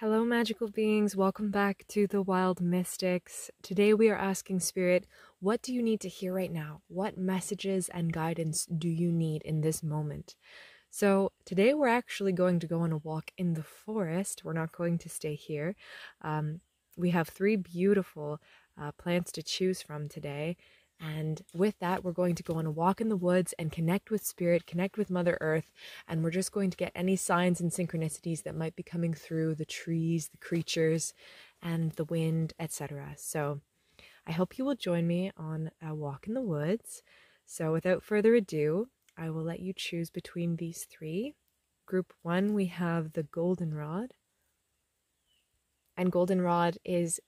Hello, magical beings. Welcome back to the Wild Mystics. Today we are asking Spirit, what do you need to hear right now? What messages and guidance do you need in this moment? So today we're actually going to go on a walk in the forest. We're not going to stay here. We have three beautiful plants to choose from today. And with that, we're going to go on a walk in the woods and connect with Spirit, connect with Mother Earth, and we're just going to get any signs and synchronicities that might be coming through the trees, the creatures, and the wind, etc. So I hope you will join me on a walk in the woods. So without further ado, I will let you choose between these three. Group 1, we have the goldenrod. And goldenrod is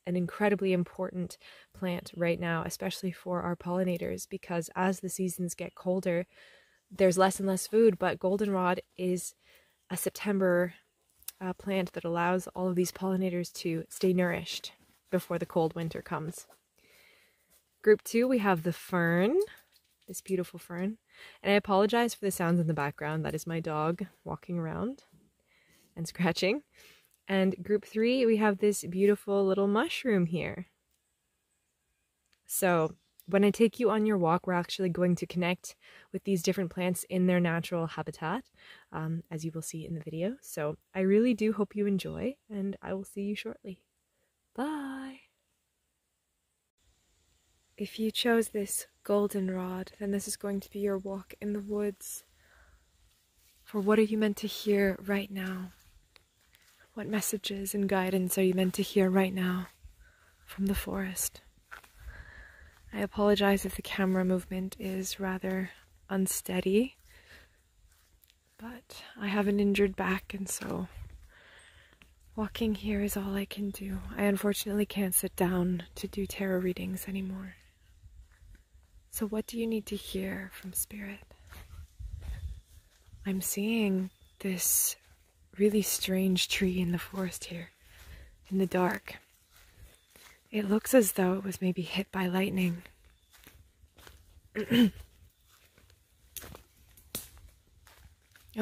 an incredibly important plant right now, especially for our pollinators, because as the seasons get colder, there's less and less food, but goldenrod is a September plant that allows all of these pollinators to stay nourished before the cold winter comes. Group 2, we have the fern, this beautiful fern. And I apologize for the sounds in the background. That is my dog walking around and scratching. And group 3, we have this beautiful little mushroom here. So when I take you on your walk, we're actually going to connect with these different plants in their natural habitat, as you will see in the video. So I really do hope you enjoy, and I will see you shortly. Bye! If you chose this goldenrod, then this is going to be your walk in the woods. For what are you meant to hear right now? What messages and guidance are you meant to hear right now from the forest? I apologize if the camera movement is rather unsteady, but I have an injured back, and so walking here is all I can do. I unfortunately can't sit down to do tarot readings anymore. So what do you need to hear from Spirit? I'm seeing this really strange tree in the forest here, in the dark. It looks as though it was maybe hit by lightning. Oh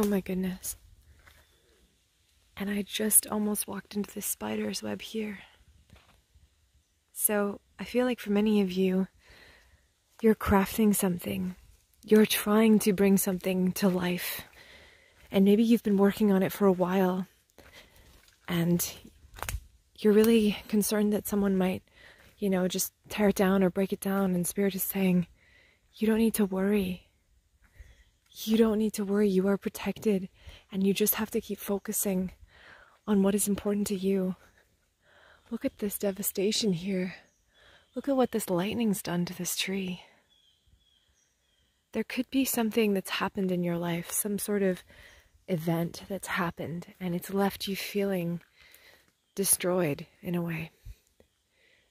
my goodness. And I just almost walked into this spider's web here. So I feel like for many of you, you're crafting something. You're trying to bring something to life. And maybe you've been working on it for a while, and you're really concerned that someone might, just tear it down or break it down, and Spirit is saying, you don't need to worry. You don't need to worry. You are protected, and you just have to keep focusing on what is important to you. Look at this devastation here. Look at what this lightning's done to this tree. There could be something that's happened in your life, some sort of event that's happened, and it's left you feeling destroyed in a way.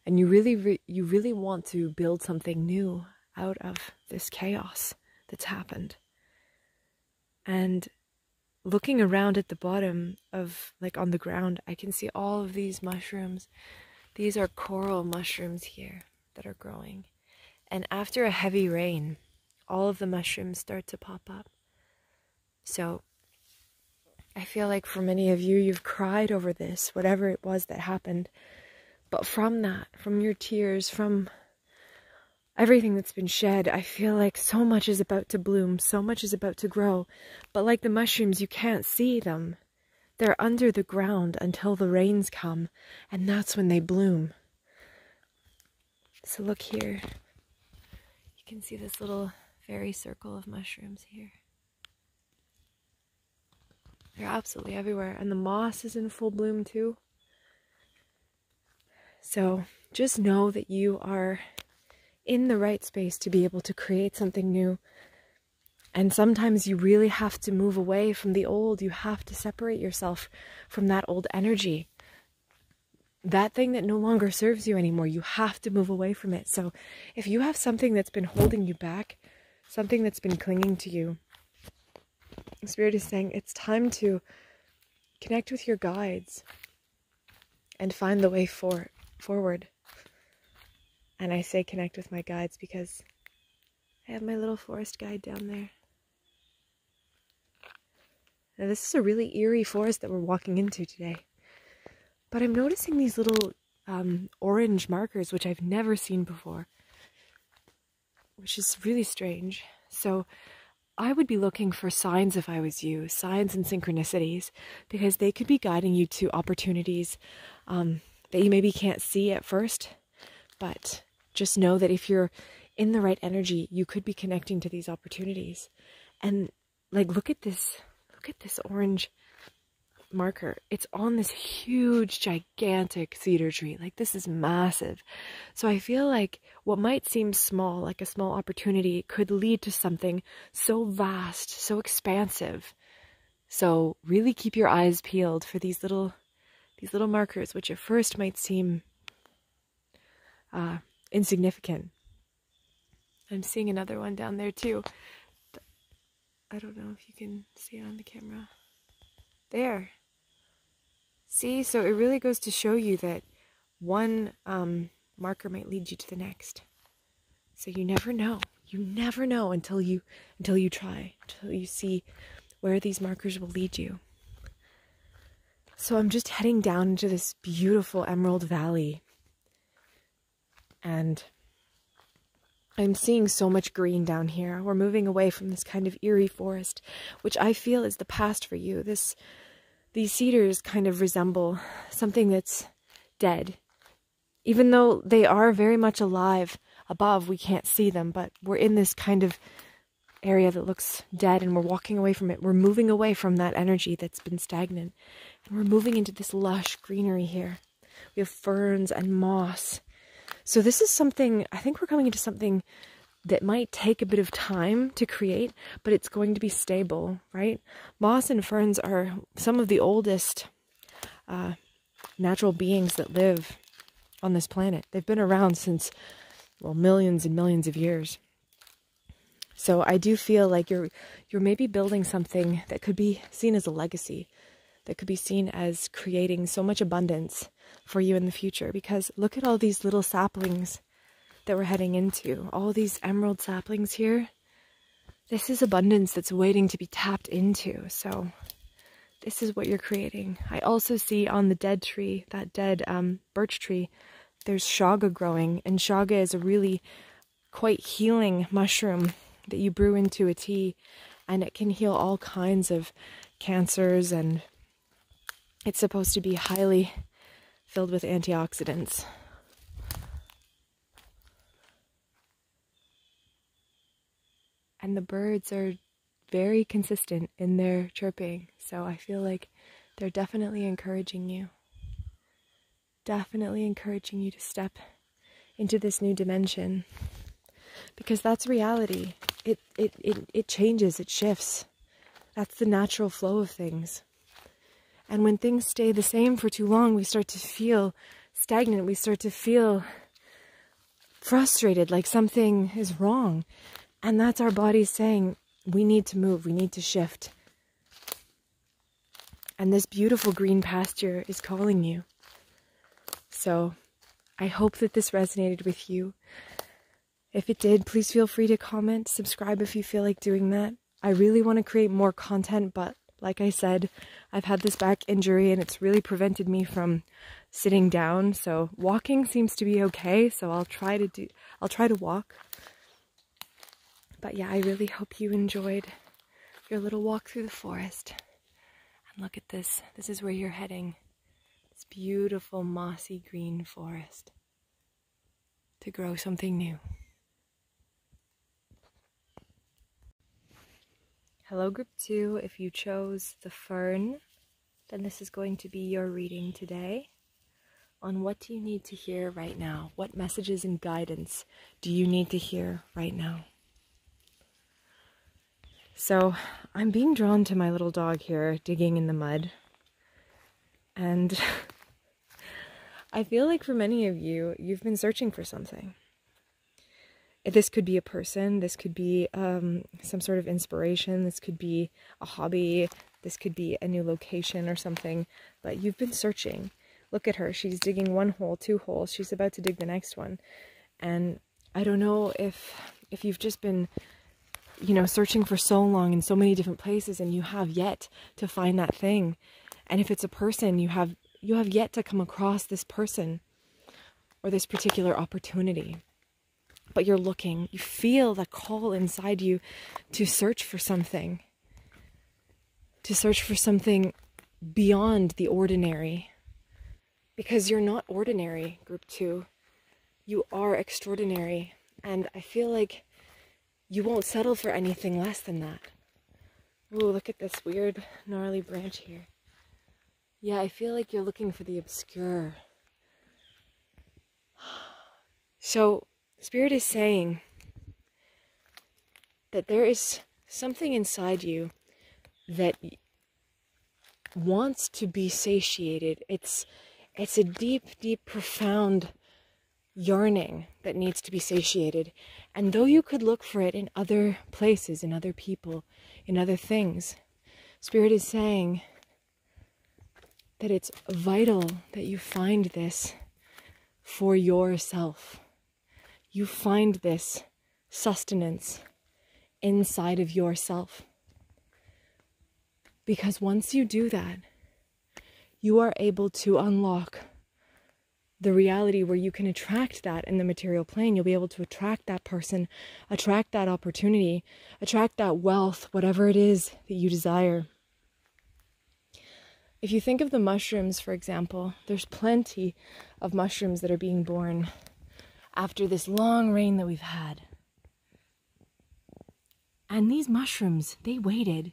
And you really want to build something new out of this chaos that's happened. And looking around at the bottom of, on the ground, I can see all of these mushrooms. These are coral mushrooms here that are growing. And after a heavy rain, all of the mushrooms start to pop up. So I feel like for many of you, you've cried over this, whatever it was that happened. But from that, from your tears, from everything that's been shed, I feel like so much is about to bloom, so much is about to grow. But like the mushrooms, you can't see them. They're under the ground until the rains come, and that's when they bloom. So look here. You can see this little fairy circle of mushrooms here. They're absolutely everywhere, and the moss is in full bloom too. So just know that you are in the right space to be able to create something new. And sometimes you really have to move away from the old. You have to separate yourself from that old energy. That thing that no longer serves you anymore, you have to move away from it. So if you have something that's been holding you back, something that's been clinging to you, Spirit is saying it's time to connect with your guides and find the way forward. And I say connect with my guides because I have my little forest guide down there. Now this is a really eerie forest that we're walking into today. But I'm noticing these little orange markers, which I've never seen before, which is really strange. So I would be looking for signs if I was you, signs and synchronicities, because they could be guiding you to opportunities that you maybe can't see at first, but just know that if you're in the right energy, you could be connecting to these opportunities. And like, look at this orange marker. It's on this huge, gigantic cedar tree. Like, this is massive. So I feel like what might seem small, like a small opportunity, could lead to something so vast, so expansive. So really keep your eyes peeled for these little markers, which at first might seem insignificant. I'm seeing another one down there too. I don't know if you can see it on the camera. There. See, so it really goes to show you that one marker might lead you to the next. So you never know. You never know until you try, until you see where these markers will lead you. So I'm just heading down into this beautiful emerald valley. And I'm seeing so much green down here. We're moving away from this kind of eerie forest, which I feel is the past for you. These cedars kind of resemble something that's dead. Even though they are very much alive above, we can't see them, but we're in this kind of area that looks dead, and we're walking away from it. We're moving away from that energy that's been stagnant, and we're moving into this lush greenery here. We have ferns and moss. So this is something, I think we're coming into something that might take a bit of time to create, but it's going to be stable, right? Moss and ferns are some of the oldest natural beings that live on this planet. They've been around since, well, millions and millions of years. So I do feel like you're maybe building something that could be seen as a legacy, that could be seen as creating so much abundance for you in the future. Because look at all these little saplings that we're heading into. All these emerald saplings here. This is abundance that's waiting to be tapped into. So this is what you're creating. I also see on the dead tree, that dead birch tree, there's chaga growing. And chaga is a really quite healing mushroom that you brew into a tea. And it can heal all kinds of cancers, and it's supposed to be highly filled with antioxidants. And the birds are very consistent in their chirping, so I feel like they're definitely encouraging you. Definitely encouraging you to step into this new dimension. Because that's reality. It changes, it shifts. That's the natural flow of things. And when things stay the same for too long, we start to feel stagnant. We start to feel frustrated, like something is wrong. And that's our bodies saying, we need to move, we need to shift. And this beautiful green pasture is calling you. So I hope that this resonated with you. If it did, please feel free to comment, subscribe if you feel like doing that. I really want to create more content, but like I said, I've had this back injury and it's really prevented me from sitting down. So walking seems to be okay. So I'll try to walk. But yeah, I really hope you enjoyed your little walk through the forest. And look at this. This is where you're heading. This beautiful mossy green forest to grow something new. Hello group 2, if you chose the fern, then this is going to be your reading today on what do you need to hear right now? What messages and guidance do you need to hear right now? So I'm being drawn to my little dog here digging in the mud, and I feel like for many of you, you've been searching for something. This could be a person, this could be some sort of inspiration, this could be a hobby, this could be a new location or something, but you've been searching. Look at her, she's digging one hole, 2 holes, she's about to dig the next one. And I don't know if you've just been, you know, searching for so long in so many different places and you have yet to find that thing. And if it's a person, you have you have yet to come across this person or this particular opportunity. But you're looking, you feel the call inside you to search for something. To search for something beyond the ordinary. Because you're not ordinary, group 2. You are extraordinary. And I feel like you won't settle for anything less than that. Ooh, look at this weird, gnarly branch here. Yeah, I feel like you're looking for the obscure. So, Spirit is saying that there is something inside you that wants to be satiated. It's a deep, deep, profound yearning that needs to be satiated. And though you could look for it in other places, in other people, in other things, Spirit is saying that it's vital that you find this for yourself. You find this sustenance inside of yourself. Because once you do that, you are able to unlock the reality where you can attract that in the material plane. You'll be able to attract that person, attract that opportunity, attract that wealth, whatever it is that you desire. If you think of the mushrooms, for example, there's plenty of mushrooms that are being born after this long rain that we've had. And these mushrooms, they waited.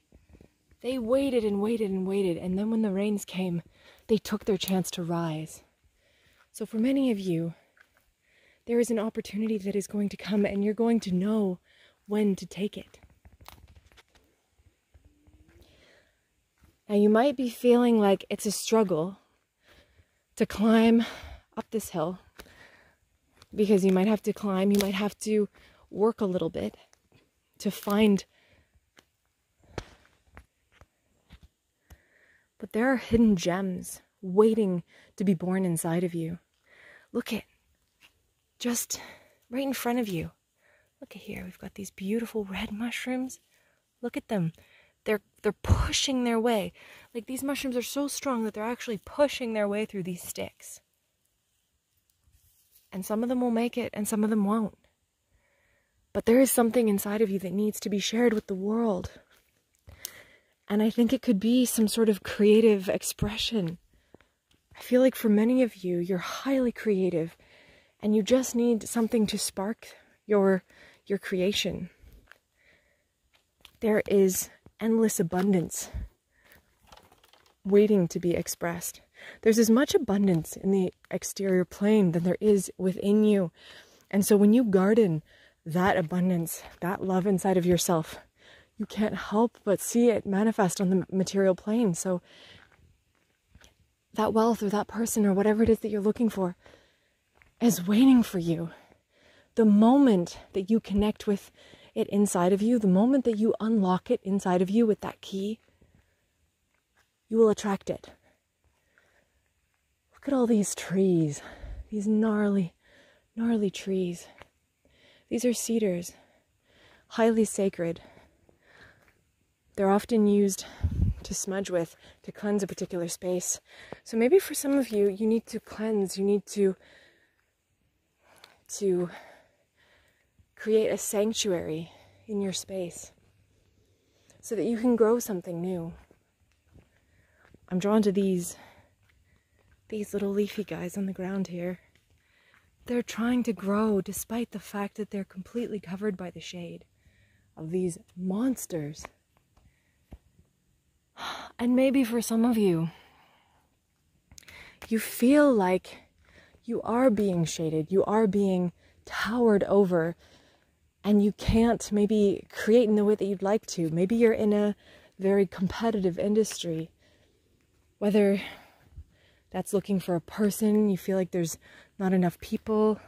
They waited and waited and waited. And then when the rains came, they took their chance to rise. So for many of you, there is an opportunity that is going to come and you're going to know when to take it. Now you might be feeling like it's a struggle to climb up this hill, because you might have to climb, you might have to work a little bit to find. But there are hidden gems waiting to be born inside of you. Look at, just right in front of you. Look at here, we've got these beautiful red mushrooms. Look at them. They're pushing their way. Like, these mushrooms are so strong that they're actually pushing their way through these sticks. And some of them will make it and some of them won't. But there is something inside of you that needs to be shared with the world. And I think it could be some sort of creative expression. I feel like for many of you, you're highly creative and you just need something to spark your creation. There is endless abundance waiting to be expressed. There's as much abundance in the exterior plane than there is within you. And so when you garden that abundance, that love inside of yourself, you can't help but see it manifest on the material plane. So that wealth or that person or whatever it is that you're looking for is waiting for you. The moment that you connect with it inside of you, the moment that you unlock it inside of you with that key, you will attract it. Look at all these trees, these gnarly, gnarly trees. These are cedars, highly sacred. They're often used to smudge with, to cleanse a particular space. So maybe for some of you, you need to cleanse, you need to create a sanctuary in your space so that you can grow something new. I'm drawn to these little leafy guys on the ground here. They're trying to grow despite the fact that they're completely covered by the shade of these monsters. And maybe for some of you, you feel like you are being shaded, you are being towered over, and you can't maybe create in the way that you'd like to. Maybe you're in a very competitive industry, whether that's looking for a person, you feel like there's not enough people.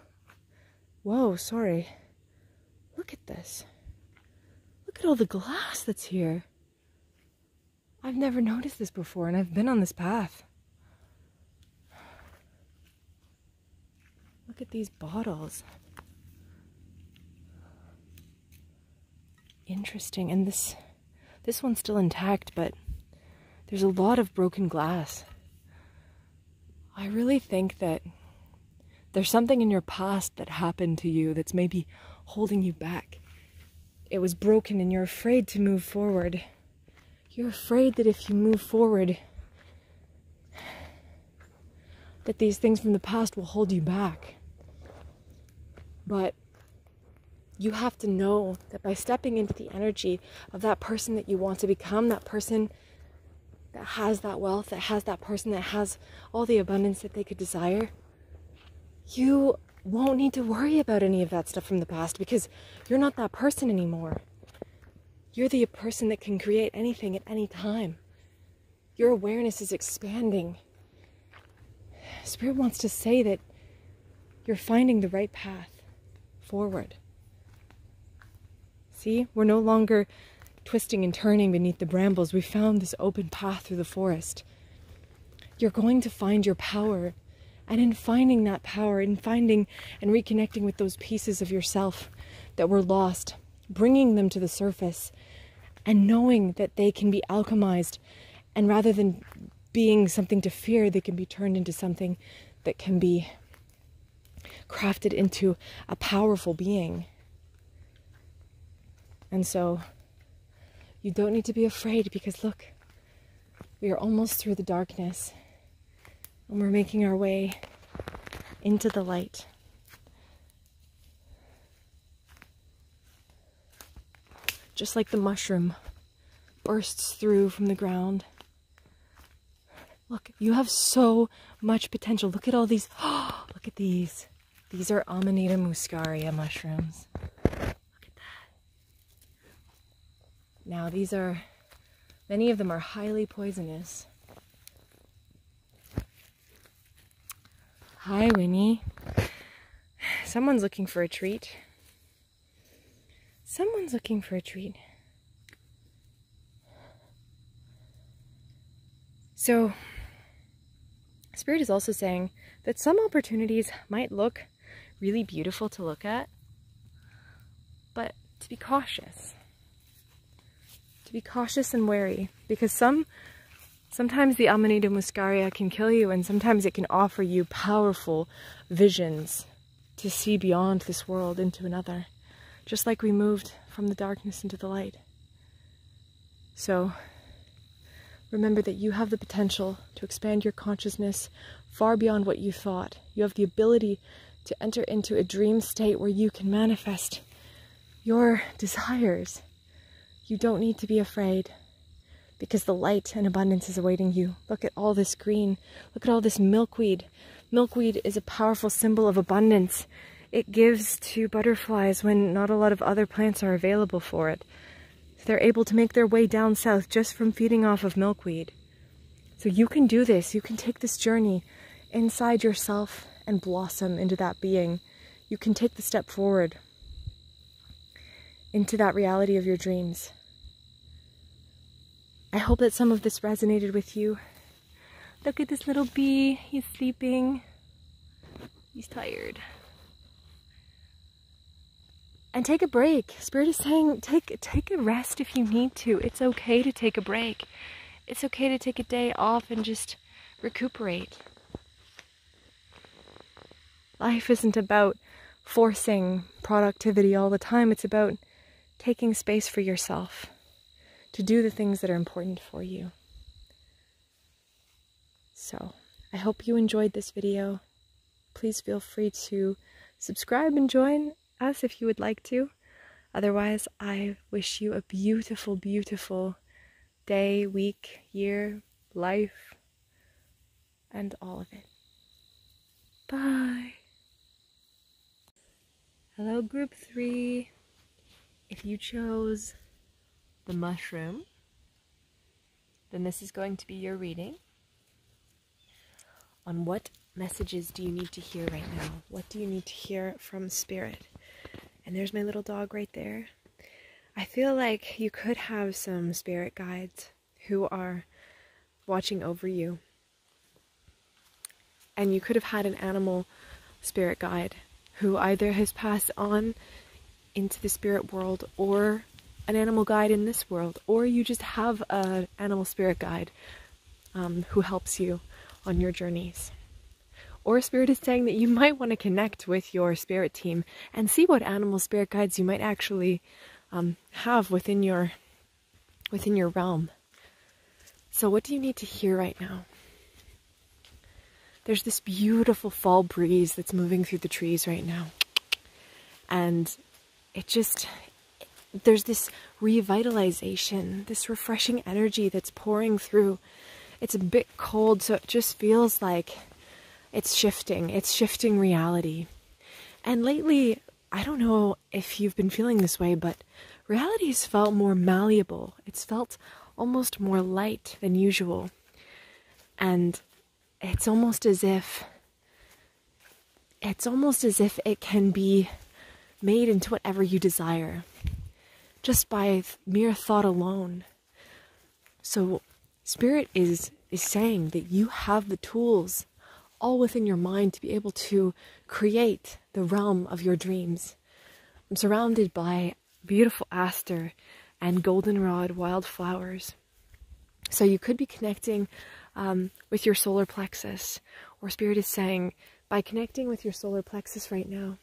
Whoa, sorry. Look at this. Look at all the glass that's here. I've never noticed this before, and I've been on this path. Look at these bottles. Interesting. And this one's still intact, but there's a lot of broken glass. I really think that there's something in your past that happened to you that's maybe holding you back. It was broken and you're afraid to move forward. You're afraid that if you move forward, that these things from the past will hold you back. But you have to know that by stepping into the energy of that person that you want to become, that person that has that wealth, that has that person that has all the abundance that they could desire, you won't need to worry about any of that stuff from the past because you're not that person anymore. You're the person that can create anything at any time. Your awareness is expanding. Spirit wants to say that you're finding the right path forward. See, we're no longer twisting and turning beneath the brambles. We found this open path through the forest. You're going to find your power. And in finding that power, in finding and reconnecting with those pieces of yourself that were lost, bringing them to the surface, and knowing that they can be alchemized, and rather than being something to fear, they can be turned into something that can be crafted into a powerful being. And so, you don't need to be afraid because look, we are almost through the darkness. And we're making our way into the light. Just like the mushroom bursts through from the ground. Look, you have so much potential. Look at all these. Oh, look at these. These are Amanita muscaria mushrooms. Look at that. Now many of them are highly poisonous. Hi, Winnie. Someone's looking for a treat. Someone's looking for a treat. So, Spirit is also saying that some opportunities might look really beautiful to look at, but to be cautious. To be cautious and wary, because sometimes the Amanita muscaria can kill you, and sometimes it can offer you powerful visions to see beyond this world into another, just like we moved from the darkness into the light. So, remember that you have the potential to expand your consciousness far beyond what you thought. You have the ability to enter into a dream state where you can manifest your desires. You don't need to be afraid, because the light and abundance is awaiting you. Look at all this green. Look at all this milkweed. Milkweed is a powerful symbol of abundance. It gives to butterflies when not a lot of other plants are available for it. They're able to make their way down south just from feeding off of milkweed. So you can do this. You can take this journey inside yourself and blossom into that being. You can take the step forward into that reality of your dreams. I hope that some of this resonated with you. Look at this little bee. He's sleeping. He's tired. And take a break. Spirit is saying take a rest if you need to. It's okay to take a break. It's okay to take a day off and just recuperate. Life isn't about forcing productivity all the time. It's about taking space for yourself to do the things that are important for you. So, I hope you enjoyed this video. Please feel free to subscribe and join us if you would like to. Otherwise, I wish you a beautiful, beautiful day, week, year, life, and all of it. Bye. Hello, group 3. If you chose the mushroom, then this is going to be your reading on what messages do you need to hear right now? What do you need to hear from Spirit? And there's my little dog right there. I feel like you could have some spirit guides who are watching over you. And you could have had an animal spirit guide who either has passed on into the spirit world or an animal guide in this world, or you just have an animal spirit guide who helps you on your journeys. Or Spirit is saying that you might want to connect with your spirit team and see what animal spirit guides you might actually have within your realm. So what do you need to hear right now? There's this beautiful fall breeze that's moving through the trees right now. And there's this revitalization, this refreshing energy that's pouring through. It's a bit cold, so it just feels like it's shifting reality. And lately, I don't know if you've been feeling this way, but reality has felt more malleable. It's felt almost more light than usual. And it's almost as if it can be made into whatever you desire, just by mere thought alone. So Spirit is saying that you have the tools all within your mind to be able to create the realm of your dreams. I'm surrounded by beautiful aster and goldenrod wildflowers. So you could be connecting with your solar plexus, or Spirit is saying, by connecting with your solar plexus right now,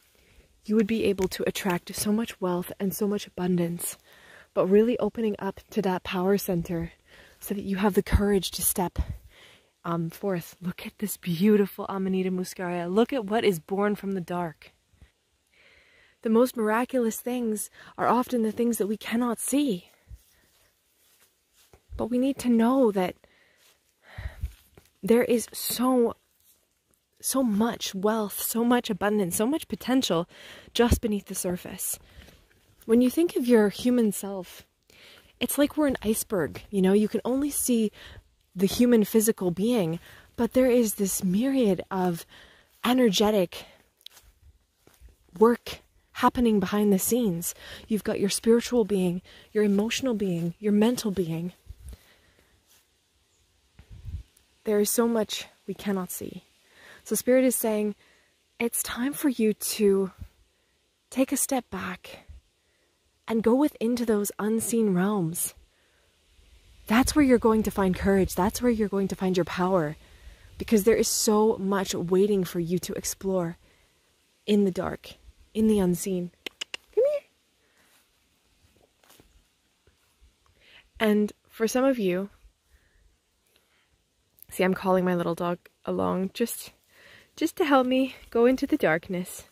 you would be able to attract so much wealth and so much abundance, but really opening up to that power center so that you have the courage to step forth. Look at this beautiful Amanita muscaria. Look at what is born from the dark. The most miraculous things are often the things that we cannot see. But we need to know that there is so much wealth, so much abundance, so much potential just beneath the surface. When you think of your human self, it's like we're an iceberg. You know, you can only see the human physical being, but there is this myriad of energetic work happening behind the scenes. You've got your spiritual being, your emotional being, your mental being. There is so much we cannot see. So Spirit is saying, it's time for you to take a step back and go into those unseen realms. That's where you're going to find courage. That's where you're going to find your power. Because there is so much waiting for you to explore in the dark, in the unseen. Come here. And for some of you, see, I'm calling my little dog along just to help me go into the darkness.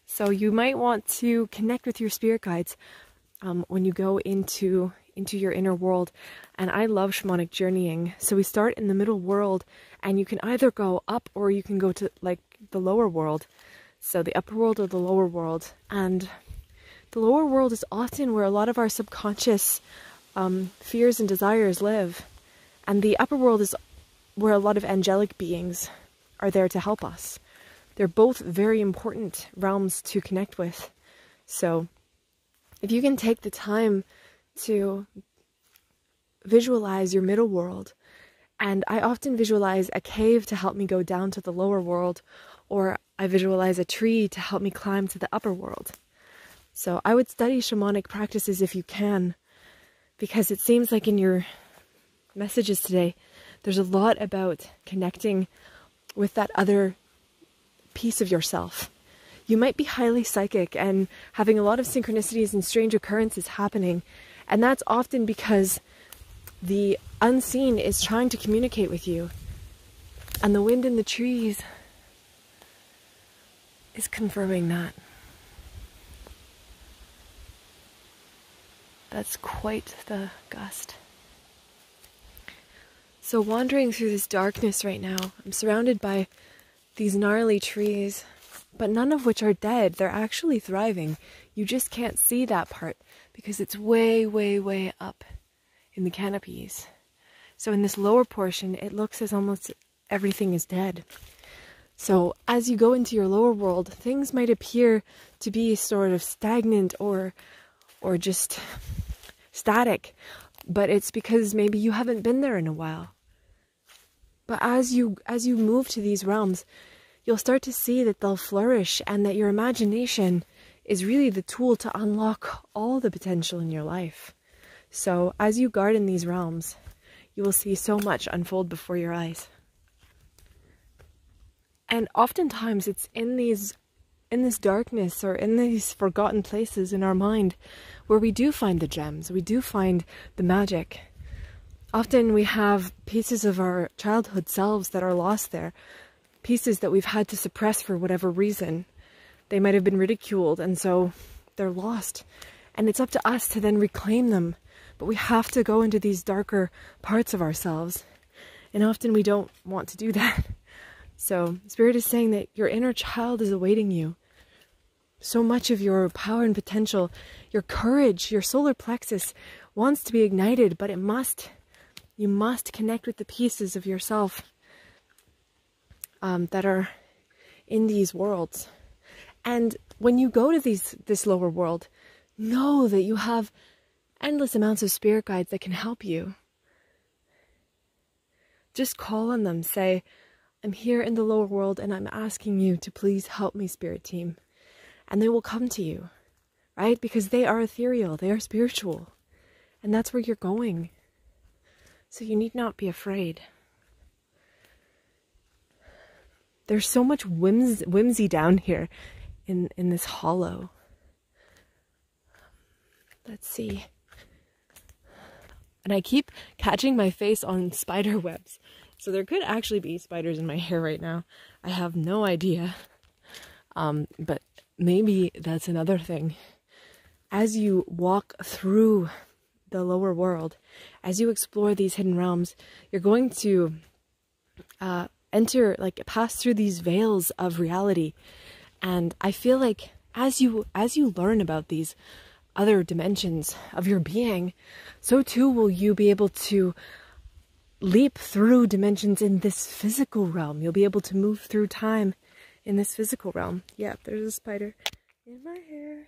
So you might want to connect with your spirit guides when you go into your inner world. And I love shamanic journeying. So we start in the middle world, and you can either go up or you can go to like the lower world. So the upper world or the lower world. And the lower world is often where a lot of our subconscious fears and desires live. And the upper world is where a lot of angelic beings are there to help us. They're both very important realms to connect with. So if you can take the time to visualize your middle world, and I often visualize a cave to help me go down to the lower world, or I visualize a tree to help me climb to the upper world. So I would study shamanic practices if you can, because it seems like in your messages today, there's a lot about connecting with that other piece of yourself. You might be highly psychic and having a lot of synchronicities and strange occurrences happening, and that's often because the unseen is trying to communicate with you, and the wind in the trees is confirming that. That's quite the gust. So wandering through this darkness right now, I'm surrounded by these gnarly trees, but none of which are dead. They're actually thriving. You just can't see that part because it's way, way, way up in the canopies. So in this lower portion, it looks as almost everything is dead. So as you go into your lower world, things might appear to be sort of stagnant or just static, but it's because maybe you haven't been there in a while. But as you move to these realms, you'll start to see that they'll flourish, and that your imagination is really the tool to unlock all the potential in your life. So as you garden these realms, you will see so much unfold before your eyes. And oftentimes it's in this darkness or in these forgotten places in our mind where we do find the gems, we do find the magic. Often we have pieces of our childhood selves that are lost there, pieces that we've had to suppress for whatever reason. They might have been ridiculed, and so they're lost. And it's up to us to then reclaim them. But we have to go into these darker parts of ourselves. And often we don't want to do that. So Spirit is saying that your inner child is awaiting you. So much of your power and potential, your courage, your solar plexus wants to be ignited, but you must connect with the pieces of yourself that are in these worlds. And when you go to this lower world, know that you have endless amounts of spirit guides that can help you. Just call on them. Say, I'm here in the lower world and I'm asking you to please help me, spirit team. And they will come to you, right? Because they are ethereal, they are spiritual. And that's where you're going. So you need not be afraid. There's so much whimsy down here in this hollow. Let's see. And I keep catching my face on spider webs. So there could actually be spiders in my hair right now. I have no idea. But maybe that's another thing. As you walk through the lower world, as you explore these hidden realms, you're going to pass through these veils of reality. And I feel like as you learn about these other dimensions of your being, so too will you be able to leap through dimensions in this physical realm. You'll be able to move through time in this physical realm. Yeah, there's a spider in my hair.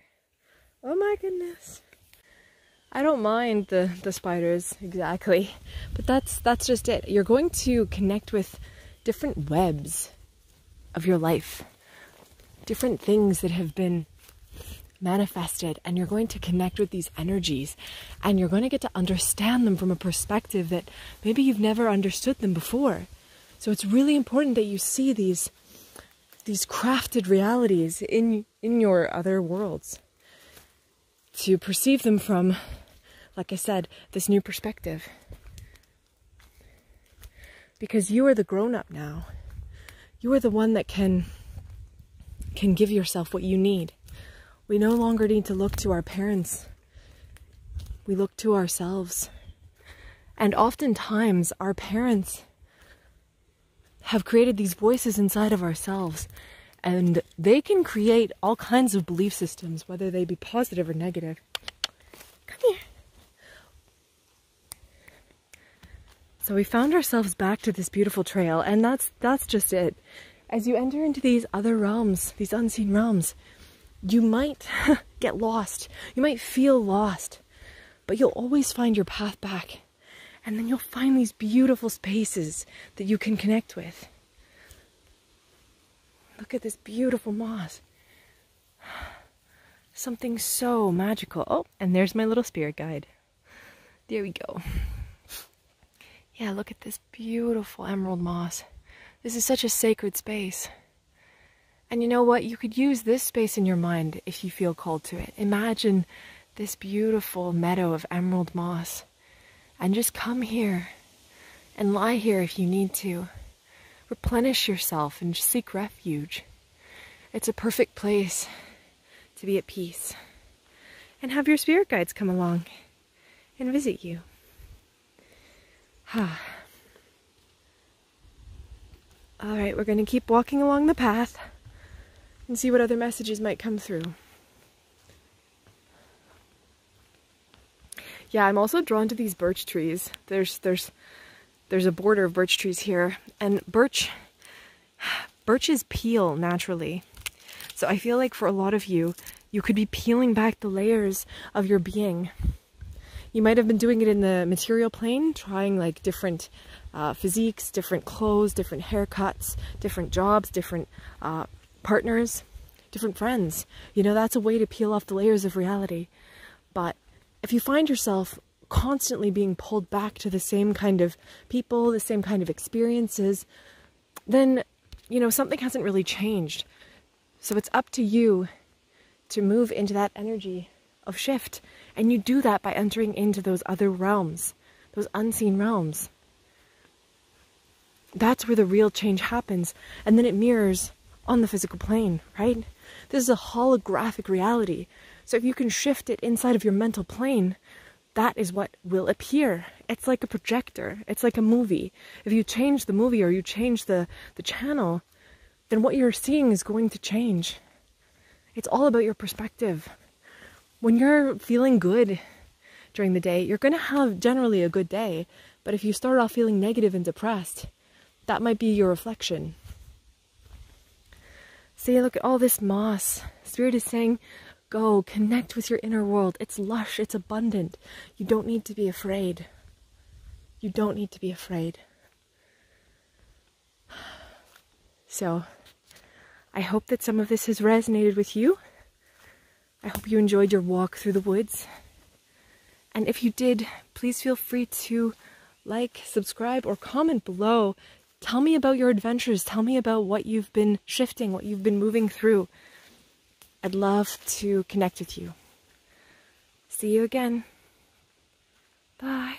Oh my goodness. I don't mind the spiders exactly, but that's just it. You're going to connect with different webs of your life, different things that have been manifested, and you're going to connect with these energies, and you're going to get to understand them from a perspective that maybe you've never understood them before. So it's really important that you see these crafted realities in your other worlds, to perceive them from, like I said, this new perspective. Because you are the grown-up now. You are the one that can give yourself what you need. We no longer need to look to our parents. We look to ourselves. And oftentimes, our parents have created these voices inside of ourselves. And they can create all kinds of belief systems, whether they be positive or negative. Come here. So we found ourselves back to this beautiful trail, and that's just it. As you enter into these other realms, these unseen realms, you might get lost. You might feel lost, but you'll always find your path back. And then you'll find these beautiful spaces that you can connect with. Look at this beautiful moss. Something so magical. Oh, and there's my little spirit guide. There we go. Yeah, look at this beautiful emerald moss. This is such a sacred space. And you know what? You could use this space in your mind if you feel called to it. Imagine this beautiful meadow of emerald moss. And just come here and lie here if you need to. Replenish yourself and seek refuge. It's a perfect place to be at peace. And have your spirit guides come along and visit you. Alright, we're going to keep walking along the path and see what other messages might come through. Yeah, I'm also drawn to these birch trees. There's a border of birch trees here, and birches peel naturally. So I feel like for a lot of you, you could be peeling back the layers of your being. You might have been doing it in the material plane, trying like different physiques, different clothes, different haircuts, different jobs, different partners, different friends. You know, that's a way to peel off the layers of reality. But if you find yourself constantly being pulled back to the same kind of people, the same kind of experiences, then you know, something hasn't really changed. So it's up to you to move into that energy of shift. And you do that by entering into those other realms, those unseen realms. That's where the real change happens. And then it mirrors on the physical plane, right? This is a holographic reality. So if you can shift it inside of your mental plane, that is what will appear. It's like a projector. It's like a movie. If you change the movie or you change the channel, then what you're seeing is going to change. It's all about your perspective. When you're feeling good during the day, you're going to have generally a good day. But if you start off feeling negative and depressed, that might be your reflection. See, look at all this moss. Spirit is saying, go, connect with your inner world. It's lush, it's abundant. You don't need to be afraid. You don't need to be afraid. So, I hope that some of this has resonated with you. I hope you enjoyed your walk through the woods. And if you did, please feel free to like, subscribe, or comment below. Tell me about your adventures. Tell me about what you've been shifting, what you've been moving through. I'd love to connect with you. See you again. Bye.